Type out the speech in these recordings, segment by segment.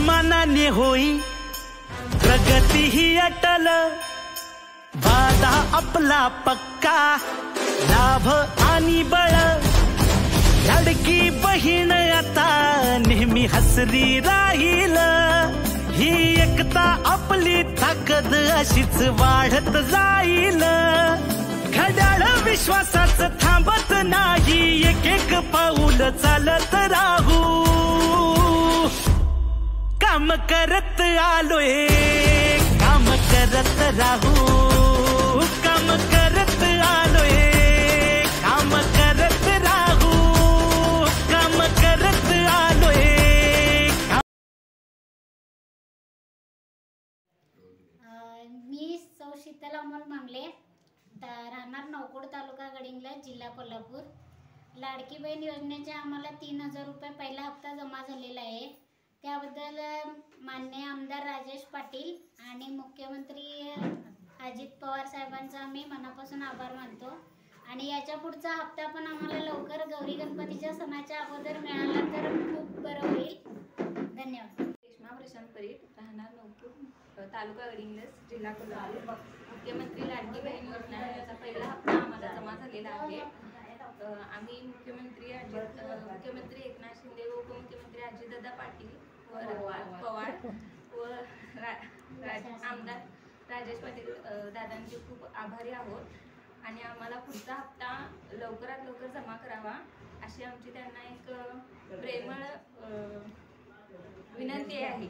मानाने होई प्रगती ही अटल, वादा आपला पक्का, लाभ आणि बळ, लाडकी बहीण आता नेहमी हसरी राहील, ही एकता आपली ताकद अशीच वाढत जाईल, घड्याळ विश्वासाचं थांबत नाही, एक एक पाऊल चालत राहू, काम करत आलोय, काम करत राहू, काम करत आलोय, काम करत राहू, काम करत आलोय। मी सौ शीतल अमोल मामले, राहणार नौकुड, तालुका गडिंग्लज, जिल्हा कोल्हापूर। लाडकी बहीण योजनेचे आम्हाला 3000 रुपये पहिला हप्ता जमा झालेला आहे। त्याबद्दल माननीय आमदार राजेश पाटील आणि मुख्यमंत्री अजित पवार साहेबांचा आम्ही मनापासून आभार मानतो। आणि याच्या पुढचा हप्ता पण आम्हाला लवकर गौरी गणपतीच्या सणाच्या अगोदर मिळाला तर खूप बरं होईल। धन्यवाद। रेश्मा प्रशांत परीट, राहणार नौकुड, तालुका गडिंग्लज, जिल्हा कोल्हापूर। मुख्यमंत्री लाडकी बहीण योजनेचा पहिला हप्ता आम्हाला जमा झालेला आहे। आम्ही मुख्यमंत्री एकनाथ शिंदे व उपमुख्यमंत्री अजितदादा पाटील पवार व आमदार राजेश पाटील दादांचे खूप आभारी आहोत आणि आम्हाला पुढचा हप्ता लवकरात लवकर जमा करावा अशी आमची त्यांना एक प्रेमळ विनंती आहे।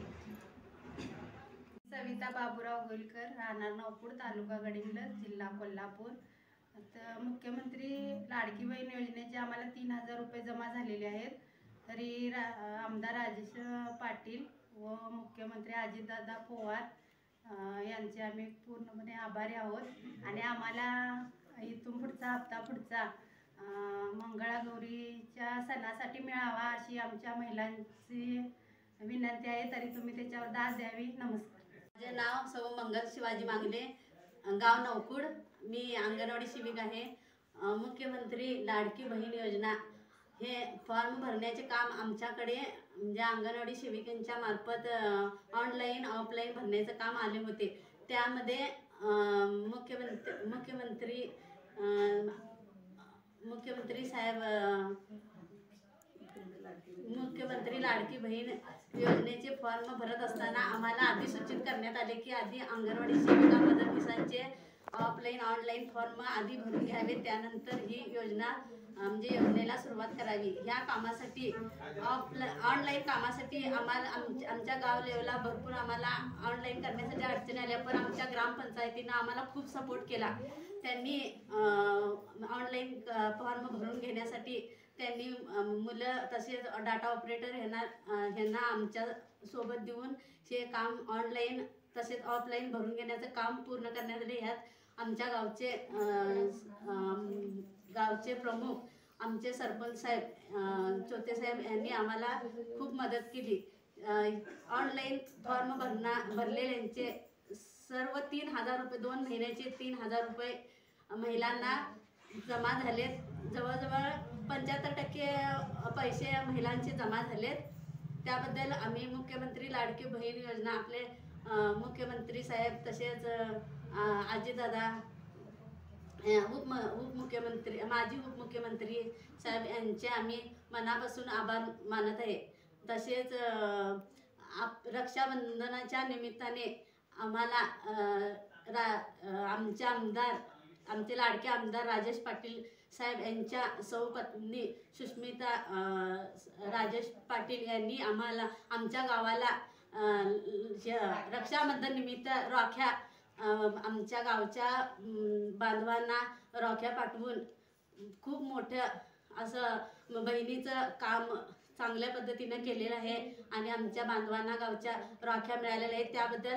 सविता बाबूराव गोलकर, राहणार नौकुड, तालुका गडिंग्लज, जिल्हा कोल्हापूर। तर मुख्यमंत्री लाडकी बहीण योजनेचे आम्हाला 3000 रुपये जमा झालेले आहेत। तरी आमदार राजेश पाटील व मुख्यमंत्री अजितदादा पवार यांचे आम्ही पूर्णपणे आभारी आहोत आणि आम्हाला इथून पुढचा हप्ता मंगळागौरीच्या सणासाठी मिळावा अशी आमच्या महिलांची विनंती आहे। तरी तुम्ही त्याच्यावर दाद द्यावी। नमस्कार। माझे नाव सौ मंगल शिवाजी मांगले, गाव नौकुड, मी अंगणवाडी सेविका आहे। मुख्यमंत्री लाडकी बहीण योजना हे फॉर्म भरण्याचे काम आमच्याकडे म्हणजे अंगणवाडी सेविकांच्या मार्फत ऑनलाईन ऑफलाईन भरण्याचे काम आले होते। त्यामध्ये मुख्यमंत्री लाडकी बहीण योजनेचे फॉर्म भरत असताना आम्हाला आधी सूचित करण्यात आले की आधी अंगणवाडी सेविका मदतनीसांचे ऑफलाईन ऑनलाईन फॉर्म आधी भरून घ्यावे, त्यानंतर ही योजना म्हणजे योजनेला सुरुवात करावी। ह्या कामासाठी ऑनलाईन कामासाठी आम्हाला आमच्या गाव लेवलला भरपूर आम्हाला ऑनलाईन करण्यासाठी अडचणी आल्या, पण आमच्या ग्रामपंचायतीनं आम्हाला खूप सपोर्ट केला। त्यांनी ऑनलाईन फॉर्म भरून घेण्यासाठी त्यांनी मुलं तसेच डाटा ऑपरेटर ह्यांना आमच्या सोबत देऊन हे काम ऑनलाईन तसेच ऑफलाईन भरून घेण्याचं काम पूर्ण करण्यात आले। ह्यात आमच्या गावचे प्रमुख आमचे सरपंच साहेब चोते साहेब यांनी आम्हाला खूप मदत केली। ऑनलाईन फॉर्म भरलेल्यांचे सर्व 3000 रुपये 2 महिन्याचे 3000 रुपये महिलांना जमा झालेत। जवळजवळ 75% पैसे महिलांचे जमा झालेत। त्याबद्दल आम्ही मुख्यमंत्री लाडकी बहीण योजना आपले मुख्यमंत्री साहेब तसेच अजितदादा उपमुख्यमंत्री माजी उपमुख्यमंत्री साहेब यांचे आम्ही मनापासून आभार मानत आहे। तसेच रक्षाबंधनाच्या निमित्ताने आम्हाला आमचे लाडके आमदार राजेश पाटील साहेब यांच्या सौ पत्नी सुष्मिता राजेश पाटील यांनी आम्हाला आमच्या गावाला रक्षाबंधन निमित्त राख्या आमच्या गावच्या बांधवांना राख्या पाठवून खूप मोठं असं बहिणीचं काम चांगल्या पद्धतीने केलेलं आहे आणि आमच्या बांधवांना गावच्या राख्या मिळालेल्या आहेत। त्याबद्दल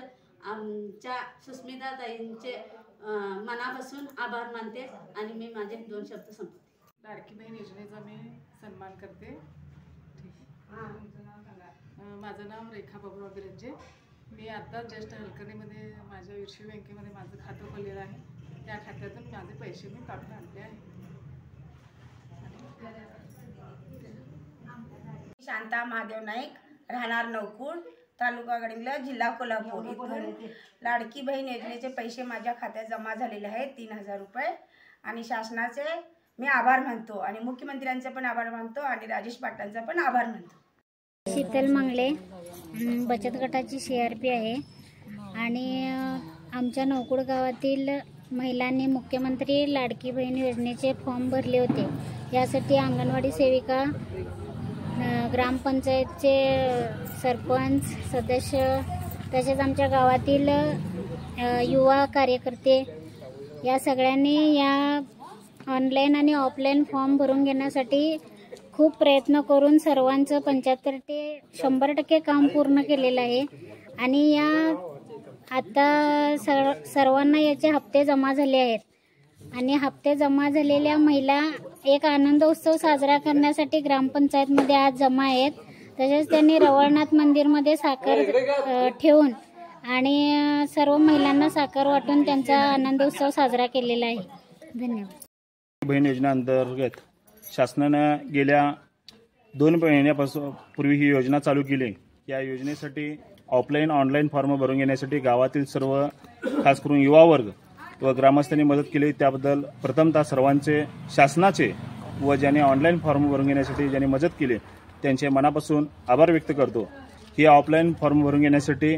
आमच्या सुस्मिता ताईंचे मनापासून आभार मानते आणि मी माझे 2 शब्द संपवते। लाडकी बहीण योजनेचा मी सन्मान करते। माझं नाव रेखा बाबूराव बिरंजे। मी आता ज्येष्ठ हलकर्णीमध्ये माझ्या ईर्षी बँकेमध्ये माझं खातं खोललेलं आहे। त्या खात्यातून माझे पैसे मी काढून आणले आहे। शांता महादेव नाईक, राहणार नौकुड, तालुका गडिंग्लज, जिल्हा कोल्हापूर इथून लाडकी बहीण योजनेचे पैसे माझ्या खात्यात जमा झालेले आहेत 3,000 रुपये. आणि शासनाचे मी आभार मानतो आणि मुख्यमंत्र्यांचे पण आभार मानतो आणि राजेश पाटलांचा पण आभार मानतो. शीतल मंगले, बचत गटाची CRP आहे आणि आमच्या नौकुड गावातील महिलांनी मुख्यमंत्री लाडकी बहीण योजनेचे फॉर्म भरले होते. यासाठी अंगणवाडी सेविका, ग्रामपंचायतचे सरपंच सदस्य तसेच आमच्या गावातील युवा कार्यकर्ते या सगळ्यांनी या ऑनलाईन आणि ऑफलाईन फॉर्म भरून घेण्यासाठी खूप प्रयत्न करून सर्वांचं 75% ते 100% काम पूर्ण केलेलं आहे. आणि या आता सर्वांना याचे हप्ते जमा झाले आहेत आणि हप्ते जमा झालेल्या महिला एक आनंद उत्सव साजरा करण्यासाठी ग्रामपंचायतमध्ये आज जमा आहेत. तसेच त्यांनी रवळनाथ मंदिरमध्ये साखर ठेवून आणि सर्व महिलांना साखर वाटून त्यांचा आनंद उत्सव साजरा केलेला आहे. धन्यवाद. बहीण योजनेअंतर्गत शासनानं गेल्या 2 महिन्यापासून पूर्वी ही योजना चालू केली. या योजनेसाठी ऑफलाईन ऑनलाईन फॉर्म भरून घेण्यासाठी गावातील सर्व खास करून युवा वर्ग व ग्रामस्थांनी मदत केली. त्याबद्दल प्रथमतः सर्वांचे शासनाचे व ज्यांनी ऑनलाईन फॉर्म भरून घेण्यासाठी ज्यांनी मदत केली त्यांचे मनापासून आभार व्यक्त करतो. ही ऑफलाईन फॉर्म भरून घेण्यासाठी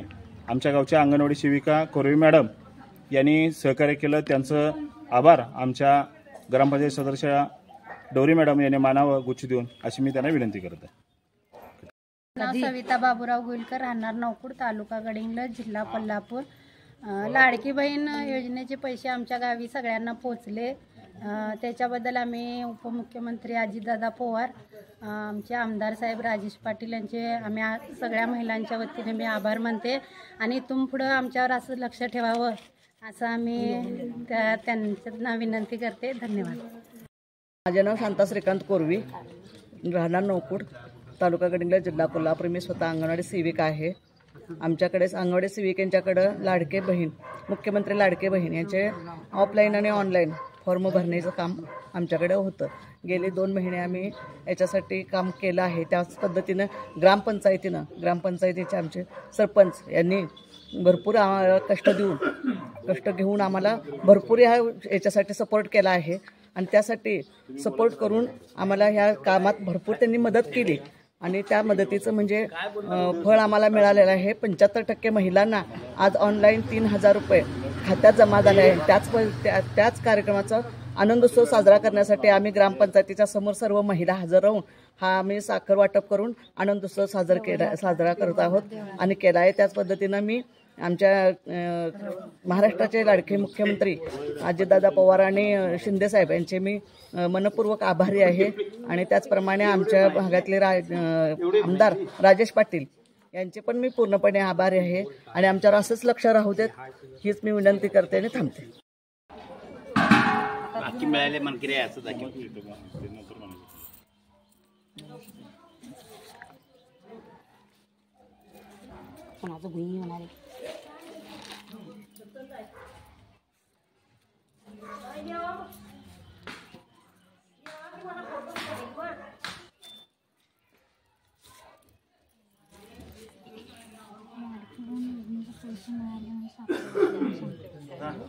आमच्या गावच्या अंगणवाडी सेविका कोरवी मॅडम यांनी सहकार्य केलं. त्यांचं आभार आमच्या ग्रामपंचायत सदस्य डोरी मॅडम यांनी मानावं गुच्छ देऊन अशी मी त्यांना विनंती करत आहे. नाव सविता बाबूराव गुलकर, राहणार नौकुड, तालुका गडिंग्लज, जिल्हा कोल्हापूर. लाडकी बहीण योजनेचे पैसे आमच्या गावी सगळ्यांना पोचले. त्याच्याबद्दल आम्ही उपमुख्यमंत्री अजितदादा पवार, आमचे आमदार साहेब राजेश पाटील यांचे आम्ही सगळ्या महिलांच्या वतीने मी आभार मानते. आणि इथून पुढं आमच्यावर असं लक्ष ठेवावं असं आम्ही त्यांना विनंती करते. धन्यवाद. माझे नाव शांता श्रीकांत कोरवी, राहणार नौकुड, तालुका गडिंग्लज, जिल्हा कोल्हापूर. मी स्वतः अंगणवाडी सेविका आहे. आमच्याकडे अंगणवाडी सेविकांच्याकडं लाडके बहीण, मुख्यमंत्री लाडके बहीण यांचे ऑफलाईन आणि ऑनलाईन फॉर्म भरण्याचं काम आमच्याकडे होतं. गेले 2 महिने आम्ही याच्यासाठी काम केलं आहे. त्याच पद्धतीनं ग्रामपंचायतीचे आमचे सरपंच यांनी भरपूर कष्ट घेऊन आम्हाला भरपूर याच्यासाठी सपोर्ट केला आहे. आणि त्यासाठी सपोर्ट करून आम्हाला ह्या कामात भरपूर त्यांनी मदत केली. आणि त्या मदतीचं म्हणजे फळ आम्हाला मिळालेलं आहे. 75% महिलांना आज ऑनलाईन 3,000 रुपये खात्यात जमा झाले आहे. त्याच कार्यक्रमाचा आनंदोत्सव साजरा करण्यासाठी आम्ही ग्रामपंचायतीच्या समोर सर्व महिला हजर राहून हा आम्ही साखर वाटप करून आनंदोत्सव साजरा करत आहोत आणि केला आहे. त्याच पद्धतीनं मी आमच्या महाराष्ट्राचे लाडके मुख्यमंत्री अजितदादा पवार आणि शिंदेसाहेब यांचे मी मनपूर्वक आभारी आहे. आणि त्याचप्रमाणे आमच्या भागातले आमदार राजेश पाटील यांचे पण मी पूर्णपणे आभारी आहे. आणि आमच्यावर असंच लक्ष राहू देत हीच मी विनंती करते आणि थांबते.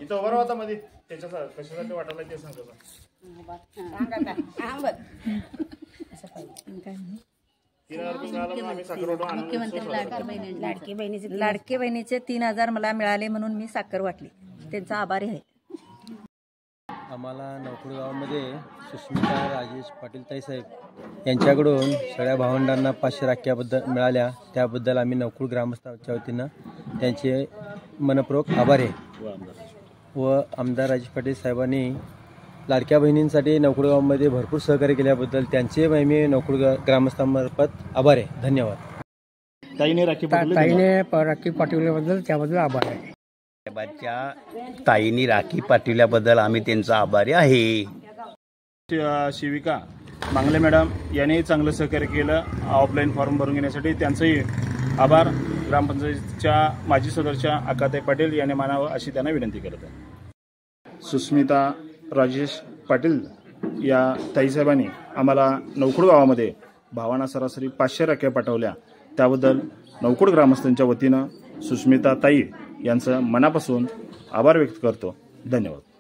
इथं उभा राहा मध्ये त्याच्या कशासाठी वाटायला ते सांगतो. लाडकी बहिणीचे 3,000 मला मिळाले म्हणून मी साखर वाटली. त्यांचा आभारी आहे. आम्हाला नौकुड गावामध्ये सुष्मिता राजेश पाटील ताईसाहेब यांच्याकडून सगळ्या भावंडांना 500 राख्याबद्दल मिळाल्या. त्याबद्दल आम्ही नौकुड ग्रामस्थांच्या वतीनं त्यांचे मनपूर्वक आभारी आहे. व आमदार राजेश पाटील साहेबांनी लाडक्या बहिणींसाठी नौकुड गावामध्ये भरपूर सहकार्य केल्याबद्दल त्यांचे मी नौकुड ग्रामस्थांमार्फत आभार आहे. धन्यवाद. ताईने राखी पाठवल्याबद्दल त्याबद्दल आभार आहे. ताईंनी राखी पाठवल्याबद्दल आम्ही त्यांचा आभारी आहे. सेविका मांगले मॅडम यांनी चांगलं सहकार्य केलं ऑफलाईन फॉर्म भरून घेण्यासाठी. त्यांचंही आभार ग्रामपंचायतीच्या माजी सदस्य आकाताई पाटील यांनी मानावं अशी त्यांना विनंती करत आहे. सुस्मिता राजेश पाटील या ताईसाहेबांनी आम्हाला नौकुड गावामध्ये भावांना सरासरी 500 राख्या पाठवल्या. त्याबद्दल नवकुड ग्रामस्थांच्या वतीनं सुष्मिता ताई यांचं मनापासून आभार व्यक्त करतो. धन्यवाद.